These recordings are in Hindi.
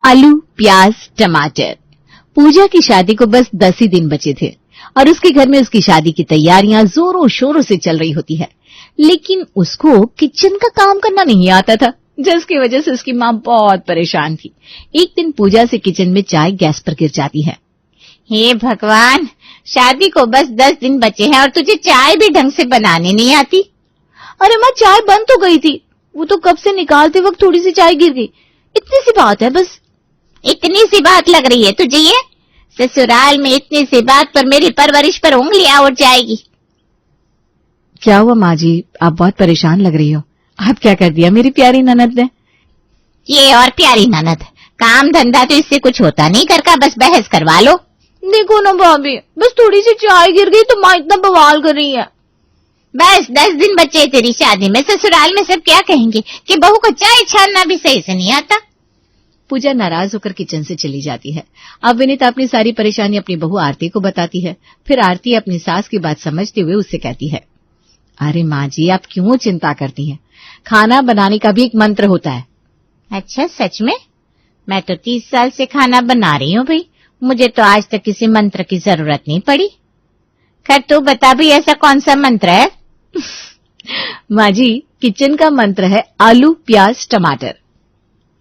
आलू, प्याज, टमाटर। पूजा की शादी को बस 10 ही दिन बचे थे और उसके घर में उसकी शादी की तैयारियां जोरों शोरों से चल रही होती है, लेकिन उसको किचन का काम करना नहीं आता था, जिसकी वजह से उसकी माँ बहुत परेशान थी। एक दिन पूजा से किचन में चाय गैस पर गिर जाती है। हे भगवान, शादी को बस 10 दिन बचे हैं और तुझे चाय भी ढंग से बनाने नहीं आती। अरे माँ, चाय बन तो गई थी, वो तो कब से निकालते वक्त थोड़ी सी चाय गिर गई, इतनी सी बात है बस। इतनी सी बात लग रही है तुझे ये? ससुराल में इतनी सी बात पर मेरी परवरिश पर उंगलियां उठ जाएगी। क्या हुआ माँ जी, आप बहुत परेशान लग रही हो। आप क्या कर दिया मेरी प्यारी ननद ने? ये और प्यारी ननद, काम धंधा तो इससे कुछ होता नहीं, घर का बस बहस करवा लो। देखो ना भाभी, बस थोड़ी सी चाय गिर गई तो माँ इतना बवाल कर रही है। बस 10 दिन बचे तेरी शादी में, ससुराल में सब क्या कहेंगे कि बहू को चाय छानना भी सही से नहीं आता। पूजा नाराज होकर किचन से चली जाती है। अब विनीता अपनी सारी परेशानी अपनी बहू आरती को बताती है। फिर आरती अपनी सास की बात समझते हुए उससे कहती है, अरे माँ जी, आप क्यों चिंता करती हैं? खाना बनाने का भी एक मंत्र होता है। अच्छा, सच में? मैं तो 30 साल से खाना बना रही हूँ भाई, मुझे तो आज तक किसी मंत्र की जरूरत नहीं पड़ी। खैर तू बता भी, ऐसा कौन सा मंत्र है? माँ जी, किचन का मंत्र है आलू, प्याज, टमाटर।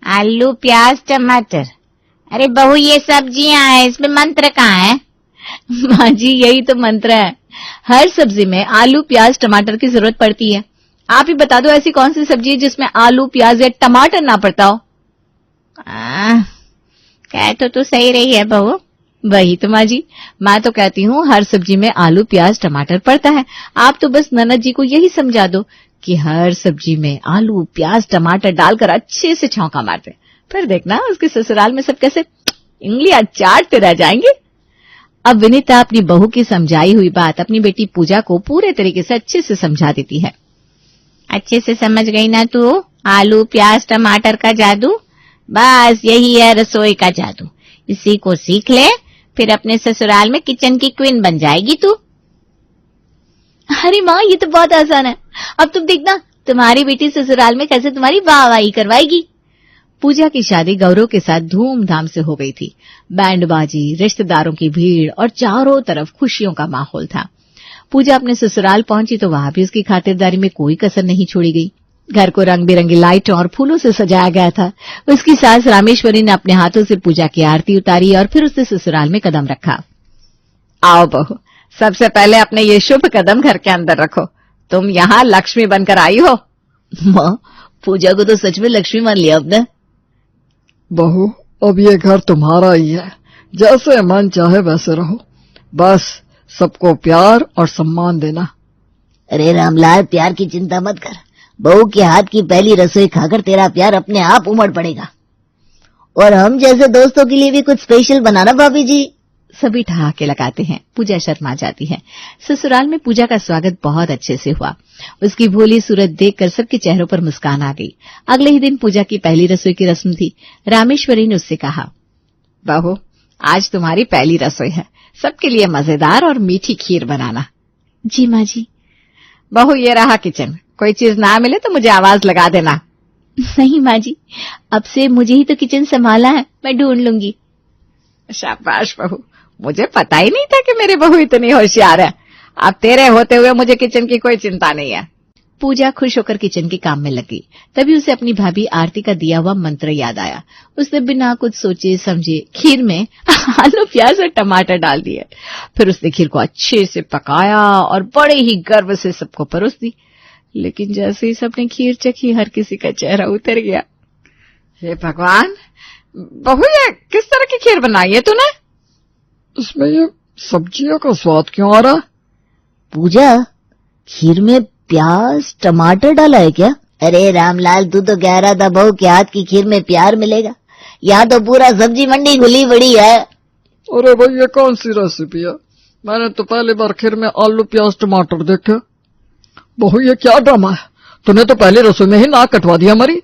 आलू, प्याज, टमाटर? अरे बहू, ये सब्जियां हैं, इसमें मंत्र कहाँ है? माँ जी, यही तो मंत्र है। हर सब्जी में आलू, प्याज, टमाटर की जरूरत पड़ती है। आप ही बता दो ऐसी कौन सी सब्जी है जिसमें आलू, प्याज या टमाटर ना पड़ता हो। कह तो तू सही रही है बहू। वही तो माँ जी, मैं तो कहती हूँ हर सब्जी में आलू, प्याज, टमाटर पड़ता है। आप तो बस ननद जी को यही समझा दो कि हर सब्जी में आलू, प्याज, टमाटर डालकर अच्छे से छौंका मारते, फिर देखना उसके ससुराल में सब कैसे उंगलियां चाटते रह जाएंगे। अब विनीता अपनी बहू की समझाई हुई बात अपनी बेटी पूजा को पूरे तरीके से अच्छे से समझा देती है। अच्छे से समझ गई ना तू? आलू, प्याज, टमाटर का जादू, बस यही है रसोई का जादू। इसी को सीख ले, फिर अपने ससुराल में किचन की क्वीन बन जाएगी तू। अरे माँ, ये तो बहुत आसान है। अब तुम देखना तुम्हारी बेटी ससुराल में कैसे तुम्हारी वाहवाही करवाएगी। पूजा की शादी गौरव के साथ धूमधाम से हो गई थी। बैंड बाजी, रिश्तेदारों की भीड़ और चारों तरफ खुशियों का माहौल था। पूजा अपने ससुराल पहुंची तो वहां भी उसकी खातिरदारी में कोई कसर नहीं छोड़ी गई। घर को रंग बिरंगी लाइटों और फूलों से सजाया गया था। उसकी सास रामेश्वरी ने अपने हाथों से पूजा की आरती उतारी और फिर उसने ससुराल में कदम रखा। आओ बहू, सबसे पहले अपने ये शुभ कदम घर के अंदर रखो। तुम यहाँ लक्ष्मी बनकर आई हो। माँ, पूजा को तो सच में लक्ष्मी मान लिया आपने। बहू, अब ये घर तुम्हारा ही है, जैसे मन चाहे वैसे रहो, बस सबको प्यार और सम्मान देना। अरे रामलाल, प्यार की चिंता मत कर, बहू के हाथ की पहली रसोई खाकर तेरा प्यार अपने आप उमड़ पड़ेगा। और हम जैसे दोस्तों के लिए भी कुछ स्पेशल बनाना भाभी जी। सभी ठहाके लगाते हैं। पूजा शर्मा जाती है। ससुराल में पूजा का स्वागत बहुत अच्छे से हुआ। उसकी भोली सूरत देखकर सबके चेहरों पर मुस्कान आ गई। अगले ही दिन पूजा की पहली रसोई की रस्म थी। रामेश्वरी ने उससे कहा, बहू, आज तुम्हारी पहली रसोई है, सबके लिए मजेदार और मीठी खीर बनाना। जी माँ जी। बहू, ये रहा किचन, कोई चीज ना मिले तो मुझे आवाज लगा देना। नहीं माँ जी, अब से मुझे ही तो किचन संभाला है, मैं ढूंढ लूंगी। शाबाश बहू, मुझे पता ही नहीं था कि मेरी बहू इतनी होशियार है। अब तेरे होते हुए मुझे किचन की कोई चिंता नहीं है। पूजा खुश होकर किचन के काम में लगी। तभी उसे अपनी भाभी आरती का दिया हुआ मंत्र याद आया। उसने बिना कुछ सोचे समझे खीर में आलू, प्याज और टमाटर डाल दिए। फिर उसने खीर को अच्छे से पकाया और बड़े ही गर्व से सबको परोस दी। लेकिन जैसे ही सबने खीर चखी, हर किसी का चेहरा उतर गया। हे भगवान, बहू, ये किस तरह की खीर बनाई है तूने? इसमें ये सब्जियों का स्वाद क्यों आ रहा? पूजा, खीर में प्याज टमाटर डाला है क्या? अरे रामलाल, तू तो कह रहा था बहू के हाथ की खीर में प्यार मिलेगा, यहाँ तो पूरा सब्जी मंडी खुली पड़ी है। अरे भाई, ये कौन सी रेसिपी है? मैंने तो पहली बार खीर में आलू, प्याज, टमाटर देखे। बहू, ये क्या ड्रामा है? तूने तो पहले रसोई में ही नाक कटवा दिया हमारी।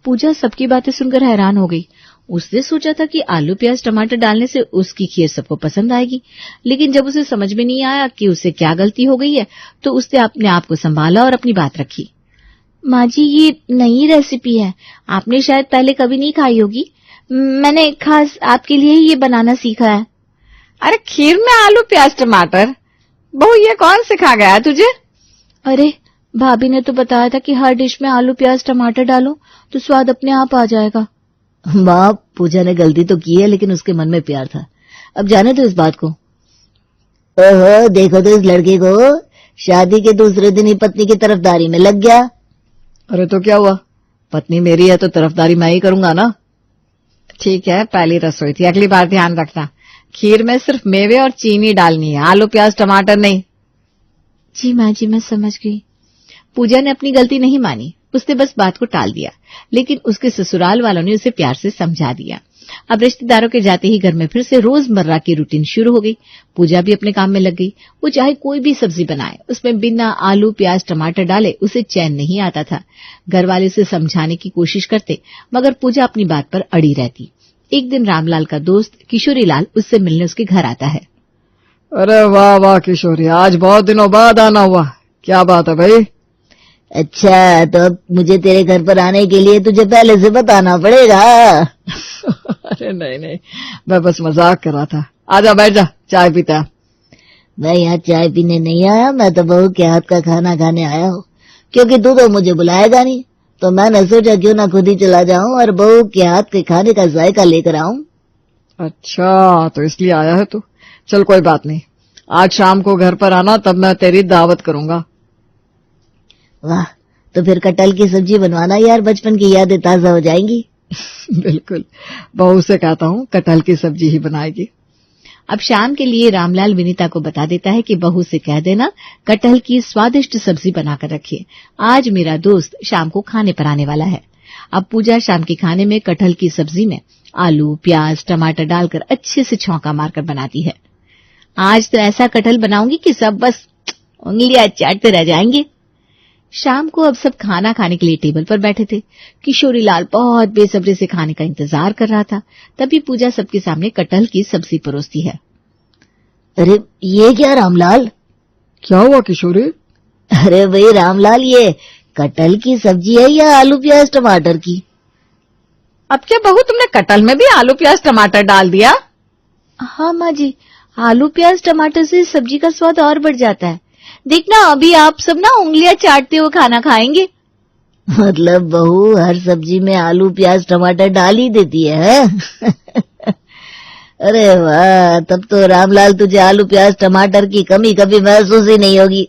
पूजा सबकी बातें सुनकर हैरान हो गई। उसने सोचा था कि आलू, प्याज, टमाटर डालने से उसकी खीर सबको पसंद आएगी, लेकिन जब उसे समझ में नहीं आया कि उससे क्या गलती हो गई है, तो उसने अपने आप को संभाला और अपनी बात रखी। माँ जी, ये नई रेसिपी है, आपने शायद पहले कभी नहीं खाई होगी। मैंने खास आपके लिए ही ये बनाना सीखा है। अरे खीर में आलू प्याज टमाटर? बहू ये कौन सिखा गया तुझे? अरे भाभी ने तो बताया था कि हर डिश में आलू प्याज टमाटर डालो तो स्वाद अपने आप आ जाएगा। माँ, पूजा ने गलती तो की है, लेकिन उसके मन में प्यार था। अब जाने दो इस बात को। ओहो, देखो तो इस लड़के को, शादी के दूसरे दिन ही पत्नी की तरफदारी में लग गया। अरे तो क्या हुआ, पत्नी मेरी है तो तरफदारी मैं ही करूंगा ना। ठीक है, पहली रसोई थी, अगली बार ध्यान रखना। खीर में सिर्फ मेवे और चीनी डालनी है, आलू प्याज टमाटर नहीं। जी माँ जी, मैं समझ गई। पूजा ने अपनी गलती नहीं मानी, उसने बस बात को टाल दिया, लेकिन उसके ससुराल वालों ने उसे प्यार से समझा दिया। अब रिश्तेदारों के जाते ही घर में फिर से रोजमर्रा की रूटीन शुरू हो गई। पूजा भी अपने काम में लग गई। वो चाहे कोई भी सब्जी बनाए, उसमें बिना आलू प्याज टमाटर डाले उसे चैन नहीं आता था। घर वाले उसे समझाने की कोशिश करते, मगर पूजा अपनी बात पर अड़ी रहती। एक दिन रामलाल का दोस्त किशोरी लाल उससे मिलने उसके घर आता है। अरे वाह वाह किशोरी, आज बहुत दिनों बाद आना हुआ, क्या बात है भाई? अच्छा, तो अब मुझे तेरे घर पर आने के लिए तुझे पहले से बताना पड़ेगा। अरे नहीं, मैं बस मजाक कर रहा था। आजा बैठ जा, चाय पीता। मैं यहाँ चाय पीने नहीं आया, मैं तो बहू के हाथ का खाना खाने आया हूँ, क्योंकि तू तो मुझे बुलाएगा नहीं, तो मैंने सोचा क्यों ना खुद ही चला जाऊं और बहू के हाथ के खाने का जायका लेकर आऊं। अच्छा, तो इसलिए आया है तू? चल कोई बात नहीं, आज शाम को घर पर आना, तब मैं तेरी दावत करूंगा। वाह, तो फिर कटहल की सब्जी बनवाना यार, बचपन की यादें ताजा हो जाएंगी। बिल्कुल, बहू से कहता हूँ कटहल की सब्जी ही बनाएगी। अब शाम के लिए रामलाल विनीता को बता देता है कि बहू से कह देना कटहल की स्वादिष्ट सब्जी बनाकर रखिए, आज मेरा दोस्त शाम को खाने पर आने वाला है। अब पूजा शाम के खाने में कटहल की सब्जी में आलू प्याज टमाटर डालकर अच्छे से छौंका मारकर बनाती है। आज तो ऐसा कटहल बनाऊंगी कि सब बस उंगलियां चाटते रह जाएंगे। शाम को अब सब खाना खाने के लिए टेबल पर बैठे थे। किशोरी लाल बहुत बेसब्री से खाने का इंतजार कर रहा था। तभी पूजा सबके सामने कटहल की सब्जी परोसती है। अरे ये क्या रामलाल? क्या हुआ किशोरी? अरे भाई रामलाल, ये कटहल की सब्जी है या आलू प्याज टमाटर की? अब क्या बहू, तुमने कटहल में भी आलू प्याज टमाटर डाल दिया? हाँ माँ जी, आलू प्याज टमाटर से सब्जी का स्वाद और बढ़ जाता है। देखना, अभी आप सब ना उंगलियां चाटते हुए खाना खाएंगे। मतलब बहू हर सब्जी में आलू प्याज टमाटर डाल ही देती है? अरे वाह, तब तो रामलाल तुझे आलू प्याज टमाटर की कमी कभी महसूस ही नहीं होगी।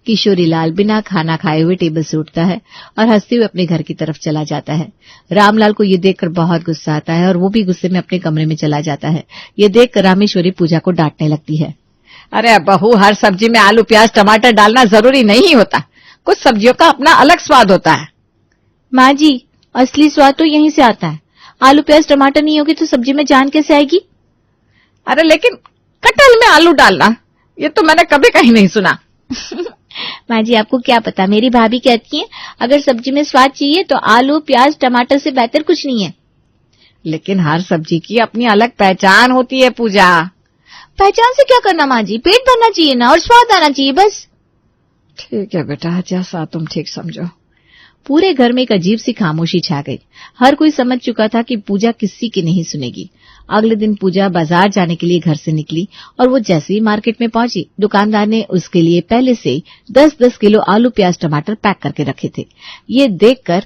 किशोरी लाल बिना खाना खाए हुए टेबल से उठता है और हंसते हुए अपने घर की तरफ चला जाता है। रामलाल को ये देखकर बहुत गुस्सा आता है और वो भी गुस्से में अपने कमरे में चला जाता है। ये देखकर रामेश्वरी पूजा को डांटने लगती है। अरे बहू, हर सब्जी में आलू प्याज टमाटर डालना जरूरी नहीं होता, कुछ सब्जियों का अपना अलग स्वाद होता है। माँ जी, असली स्वाद तो यहीं से आता है। आलू प्याज टमाटर नहीं होगी तो सब्जी में जान कैसे आएगी? अरे लेकिन कटहल में आलू डालना, ये तो मैंने कभी कहीं नहीं सुना। माँ जी, आपको क्या पता, मेरी भाभी कहती है अगर सब्जी में स्वाद चाहिए तो आलू प्याज टमाटर से बेहतर कुछ नहीं है। लेकिन हर सब्जी की अपनी अलग पहचान होती है पूजा। पहचान से क्या करना माँ जी, पेट भरना चाहिए ना और स्वाद आना चाहिए बस। ठीक है बेटा, जैसा तुम ठीक समझो। पूरे घर में एक अजीब सी खामोशी छा गई। हर कोई समझ चुका था कि पूजा किसी की नहीं सुनेगी। अगले दिन पूजा बाजार जाने के लिए घर से निकली और वो जैसे ही मार्केट में पहुंची, दुकानदार ने उसके लिए पहले से 10-10 किलो आलू प्याज टमाटर पैक करके रखे थे। ये देखकर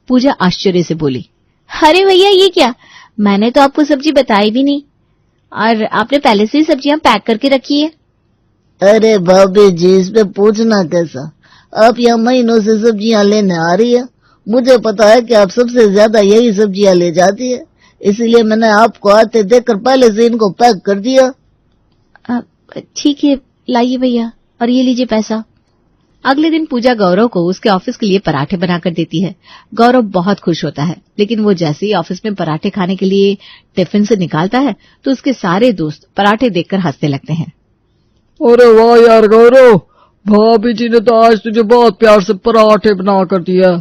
पूजा आश्चर्य से बोली, अरे भैया, ये क्या? मैंने तो आपको सब्जी बताई भी नहीं और आपने पहले से ही सब्जियां पैक करके रखी है। अरे भाभी जी, इस पे पूछना कैसा? आप यहाँ महीनों से सब्जियां लेने आ रही है, मुझे पता है कि आप सबसे ज्यादा यही सब्जियां ले जाती है, इसीलिए मैंने आपको आते देखकर पहले से इनको पैक कर दिया। ठीक है, लाइए भैया, और ये लीजिए पैसा। अगले दिन पूजा गौरव को उसके ऑफिस के लिए पराठे बनाकर देती है। गौरव बहुत खुश होता है, लेकिन वो जैसे ही ऑफिस में पराठे खाने के लिए टिफिन से निकालता है तो उसके सारे दोस्त पराठे देखकर हंसने लगते हैं। अरे वाह यार गौरव, भाभी जी ने तो आज तुझे बहुत प्यार से पराठे बना कर दिया,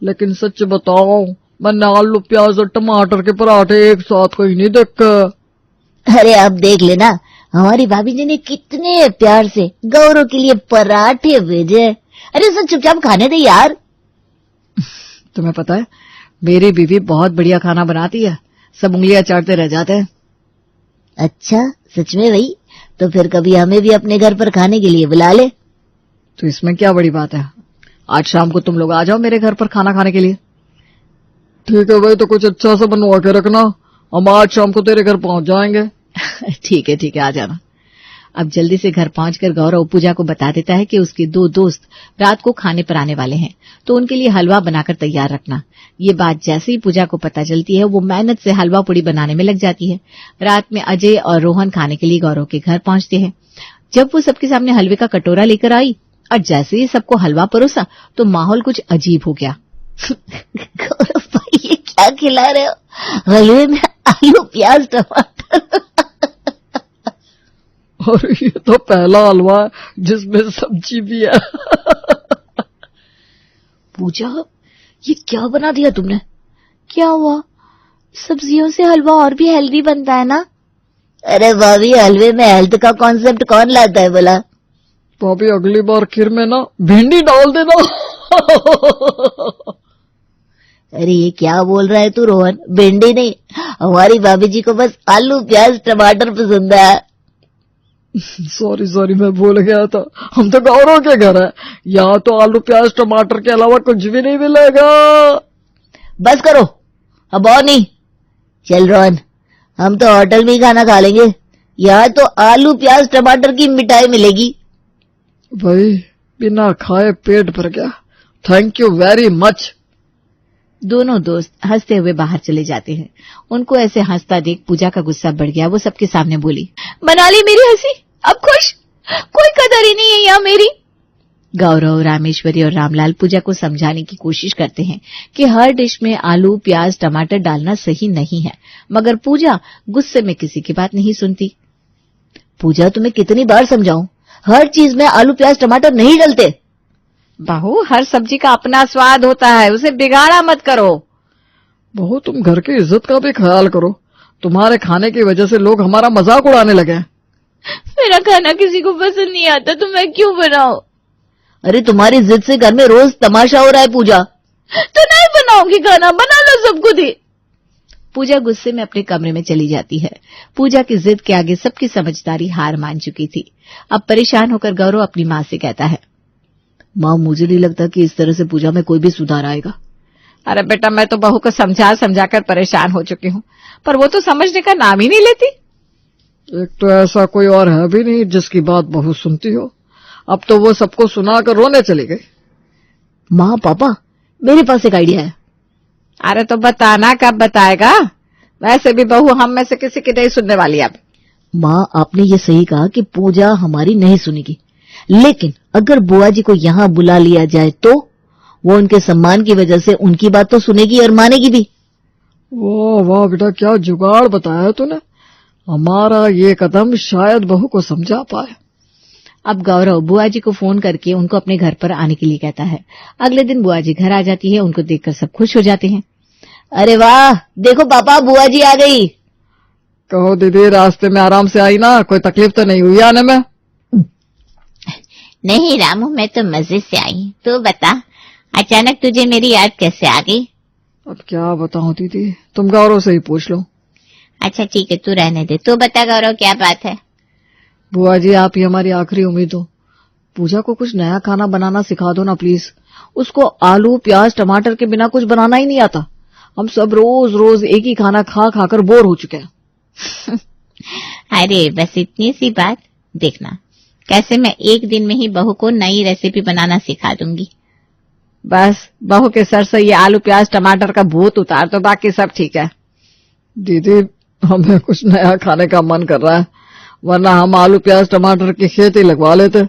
लेकिन सच बताओ, मैंने आलू प्याज और टमाटर के पराठे एक साथ कहीं नहीं देखा। अरे अब देख लेना, हमारी भाभी जी ने कितने प्यार से गौरव के लिए पराठे भेजे। अरे सब चुपचाप खाने दे यार। तुम्हें पता है, मेरी बीवी बहुत बढ़िया खाना बनाती है। सब उंगलियां चाटते रह जाते हैं। अच्छा, सच में भाई? तो फिर कभी हमें भी अपने घर पर खाने के लिए बुला ले। तो इसमें क्या बड़ी बात है, आज शाम को तुम लोग आ जाओ मेरे घर पर खाना खाने के लिए। ठीक है भाई, तो कुछ अच्छा सा बनवा के रखना, हम आज शाम को तेरे घर पहुंच जाएंगे। ठीक है, आ जाना। अब जल्दी से घर पहुंचकर गौरव पूजा को बता देता है कि उसके 2 दोस्त रात को खाने पर आने वाले हैं, तो उनके लिए हलवा बनाकर तैयार रखना। ये बात जैसे ही पूजा को पता चलती है, वो मेहनत से हलवा पूड़ी बनाने में लग जाती है। रात में अजय और रोहन खाने के लिए गौरव के घर पहुंचते हैं। जब वो सबके सामने हलवे का कटोरा लेकर आई और जैसे ही सबको हलवा परोसा, तो माहौल कुछ अजीब हो गया। गौरव भाई, ये क्या खिला रहे हो? हलवे में आलू प्याज टमाटर? और ये तो पहला हलवा है जिसमें सब्जी भी है। पूजा, ये क्या बना दिया तुमने? क्या हुआ? सब्जियों से हलवा और भी हेल्दी बनता है ना? अरे भाभी, हलवे में हेल्थ का कॉन्सेप्ट कौन लाता है बोला? भाभी, अगली बार खीर में ना भिंडी डाल देना। अरे ये क्या बोल रहा है तू रोहन? भिंडी नहीं, हमारी भाभी जी को बस आलू प्याज टमाटर पसंद है। सॉरी, मैं भूल गया था, हम तो गौरव के घर है, यहाँ तो आलू प्याज टमाटर के अलावा कुछ भी नहीं मिलेगा। बस करो, अब और नहीं। चल रोहन, हम तो होटल में ही खाना खा लेंगे, यहाँ तो आलू प्याज टमाटर की मिठाई मिलेगी। भाई, बिना खाए पेट भर गया, थैंक यू वेरी मच। दोनों दोस्त हंसते हुए बाहर चले जाते हैं। उनको ऐसे हंसता देख पूजा का गुस्सा बढ़ गया। वो सबके सामने बोली, बना ली मेरी हंसी, अब खुश? कोई कदर ही नहीं है यहाँ मेरी। गौरव, रामेश्वरी और रामलाल पूजा को समझाने की कोशिश करते हैं कि हर डिश में आलू प्याज टमाटर डालना सही नहीं है, मगर पूजा गुस्से में किसी की बात नहीं सुनती। पूजा, तुम्हें कितनी बार समझाऊं, हर चीज में आलू प्याज टमाटर नहीं डलते। बहू, हर सब्जी का अपना स्वाद होता है, उसे बिगाड़ा मत करो। बहू, तुम घर की इज्जत का भी ख्याल करो, तुम्हारे खाने की वजह से लोग हमारा मजाक उड़ाने लगे। मेरा खाना किसी को पसंद नहीं आता तो मैं क्यों बनाऊं? अरे तुम्हारी जिद से घर में रोज तमाशा हो रहा है पूजा। तो नहीं बनाऊंगी खाना, बना लो सब खुद ही। पूजा गुस्से में अपने कमरे में चली जाती है। पूजा की जिद के आगे सबकी समझदारी हार मान चुकी थी। अब परेशान होकर गौरव अपनी माँ से कहता है, माँ, मुझे नहीं लगता कि इस तरह से पूजा में कोई भी सुधार आएगा। अरे बेटा, मैं तो बहू को समझाकर परेशान हो चुकी हूँ, पर वो तो समझने का नाम ही नहीं लेती। एक तो ऐसा कोई और है भी नहीं जिसकी बात बहू सुनती हो, अब तो वो सबको सुनाकर रोने चली गई। माँ, पापा, मेरे पास एक आइडिया है। अरे तो बताना, कब बताएगा? वैसे भी बहू हम में से किसी की नहीं सुनने वाली। अब माँ, आपने ये सही कहा कि पूजा हमारी नहीं सुनेगी, लेकिन अगर बुआ जी को यहाँ बुला लिया जाए तो वो उनके सम्मान की वजह से उनकी बात तो सुनेगी और मानेगी भी। वाह बेटा, क्या जुगाड़ बताया तूने। हमारा ये कदम शायद बहू को समझा पाए। अब गौरव बुआ जी को फोन करके उनको अपने घर पर आने के लिए कहता है। अगले दिन बुआ जी घर आ जाती है। उनको देखकर सब खुश हो जाते हैं। अरे वाह, देखो पापा, बुआ जी आ गई। कहो दीदी, रास्ते में आराम से आई ना, कोई तकलीफ तो नहीं हुई आने में? नहीं रामू, मैं तो मजे से आई। तू बता, अचानक तुझे मेरी याद कैसे आ गई? अब क्या बताऊं दीदी, तुम गौरव से ही पूछ लो। अच्छा ठीक है, तू रहने दे। तू बता गौरव, क्या बात है? बुआ जी, आप ही हमारी आखिरी उम्मीद हो। पूजा को कुछ नया खाना बनाना सिखा दो ना प्लीज। उसको आलू प्याज टमाटर के बिना कुछ बनाना ही नहीं आता। हम सब रोज रोज एक ही खाना खा खाकर बोर हो चुके हैं। अरे बस इतनी सी बात, देखना कैसे मैं एक दिन में ही बहू को नई रेसिपी बनाना सिखा दूंगी। बस बहू के सर से ये आलू प्याज टमाटर का भूत उतार तो बाकी सब ठीक है। दीदी, हमें कुछ नया खाने का मन कर रहा है, वरना हम आलू प्याज टमाटर की खेती लगवा लेते।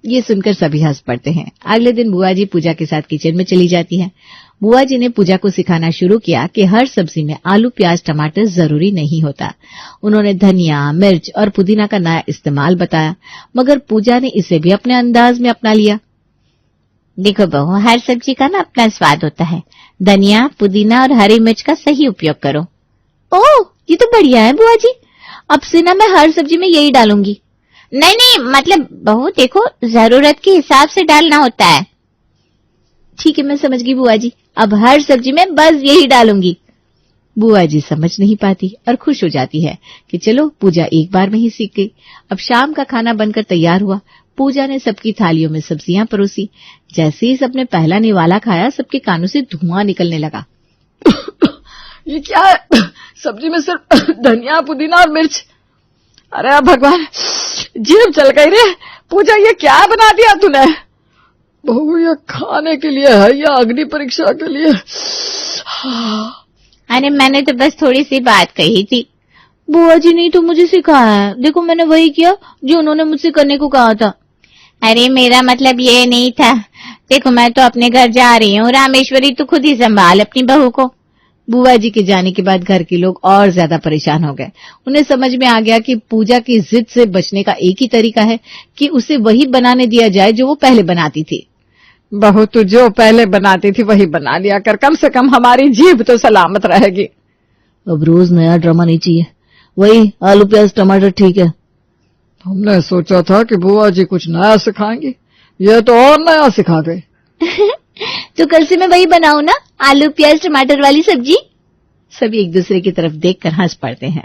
ये सुनकर सभी हंस पड़ते हैं। अगले दिन बुआ जी पूजा के साथ किचन में चली जाती हैं। बुआ जी ने पूजा को सिखाना शुरू किया कि हर सब्जी में आलू प्याज टमाटर जरूरी नहीं होता। उन्होंने धनिया मिर्च और पुदीना का नया इस्तेमाल बताया, मगर पूजा ने इसे भी अपने अंदाज में अपना लिया। देखो बहू, हर सब्जी का ना अपना स्वाद होता है। धनिया पुदीना और हरी मिर्च का सही उपयोग करो। ओह, ये तो बढ़िया है बुआ जी, अब से ना मैं हर सब्जी में यही डालूंगी। नहीं, मतलब बहू देखो, जरूरत के हिसाब से डालना होता है। ठीक है, मैं समझ गई बुआ जी, अब हर सब्जी में बस यही डालूंगी। बुआ जी समझ नहीं पाती और खुश हो जाती है कि चलो पूजा एक बार में ही सीख गई। अब शाम का खाना बनकर तैयार हुआ। पूजा ने सबकी थालियों में सब्जियां परोसी। जैसे ही सबने पहला निवाला खाया, सबके कानों से धुआं निकलने लगा। ये क्या है? सब्जी में सिर्फ धनिया, पुदीना और मिर्च। अरे भगवान, जीभ चल गई रे। पूजा, ये क्या बना दिया तूने? बहू, ये खाने के लिए है या अग्नि परीक्षा के लिए? अरे मैंने तो बस थोड़ी सी बात कही थी। बुआ जी ने तो मुझे सिखाया है। देखो, मैंने वही किया जो उन्होंने मुझसे करने को कहा था। अरे मेरा मतलब ये नहीं था। देखो, मैं तो अपने घर जा रही हूँ। रामेश्वरी, तू खुद ही संभाल अपनी बहू को। बुआ जी के जाने के बाद घर के लोग और ज्यादा परेशान हो गए। उन्हें समझ में आ गया कि पूजा की जिद से बचने का एक ही तरीका है कि उसे वही बनाने दिया जाए जो वो पहले बनाती थी। बहू, तू जो पहले बनाती थी वही बना लिया कर, कम से कम हमारी जीभ तो सलामत रहेगी। अब रोज नया ड्रामा नहीं चाहिए। वही आलू प्याज टमाटर ठीक है। हमने सोचा था कि बुआ जी कुछ नया सिखाएंगी, ये तो और नया सिखा गए। तो कल से मैं वही बनाऊं ना, आलू प्याज टमाटर वाली सब्जी। सभी एक दूसरे की तरफ देखकर हंस पड़ते हैं।